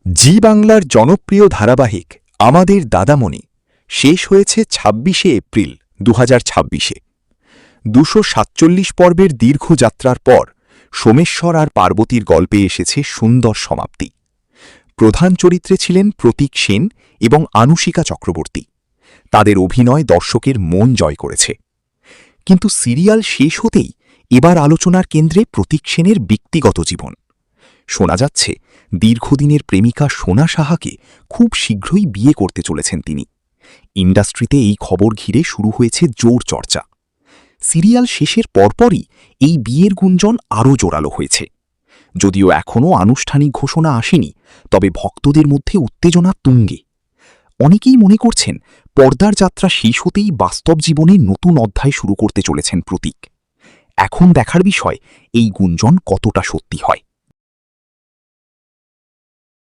জি বাংলার জনপ্রিয় ধারাবাহিক আমাদের দাদামণি শেষ হয়েছে ২৬শে এপ্রিল ২০২৬-এ। ২৪৭ পর্বের দীর্ঘ যাত্রার পর সোমেশ্বর আর পার্বতীর গল্পে এসেছে সুন্দর সমাপ্তি। প্রধান চরিত্রে ছিলেন প্রতীক সেন এবং আনুশিকা চক্রবর্তী। তাদের অভিনয় দর্শকের মন জয় করেছে। কিন্তু সিরিয়াল শেষ হতেই এবার আলোচনার কেন্দ্রে প্রতীক সেনের ব্যক্তিগত জীবন। শোনা যাচ্ছে দীর্ঘদিনের প্রেমিকা সোনা সাহাকে খুব শীঘ্রই বিয়ে করতে চলেছেন তিনি। ইন্ডাস্ট্রিতে এই খবর ঘিরে শুরু হয়েছে জোর চর্চা। সিরিয়াল শেষের পরপরই এই বিয়ের গুঞ্জন আরও জোরালো হয়েছে। যদিও এখনও আনুষ্ঠানিক ঘোষণা আসেনি, তবে ভক্তদের মধ্যে উত্তেজনা তুঙ্গে। অনেকেই মনে করছেন পর্দার যাত্রা শেষ হতেই বাস্তব জীবনে নতুন অধ্যায় শুরু করতে চলেছেন প্রতীক। এখন দেখার বিষয় এই গুঞ্জন কতটা সত্যি হয়।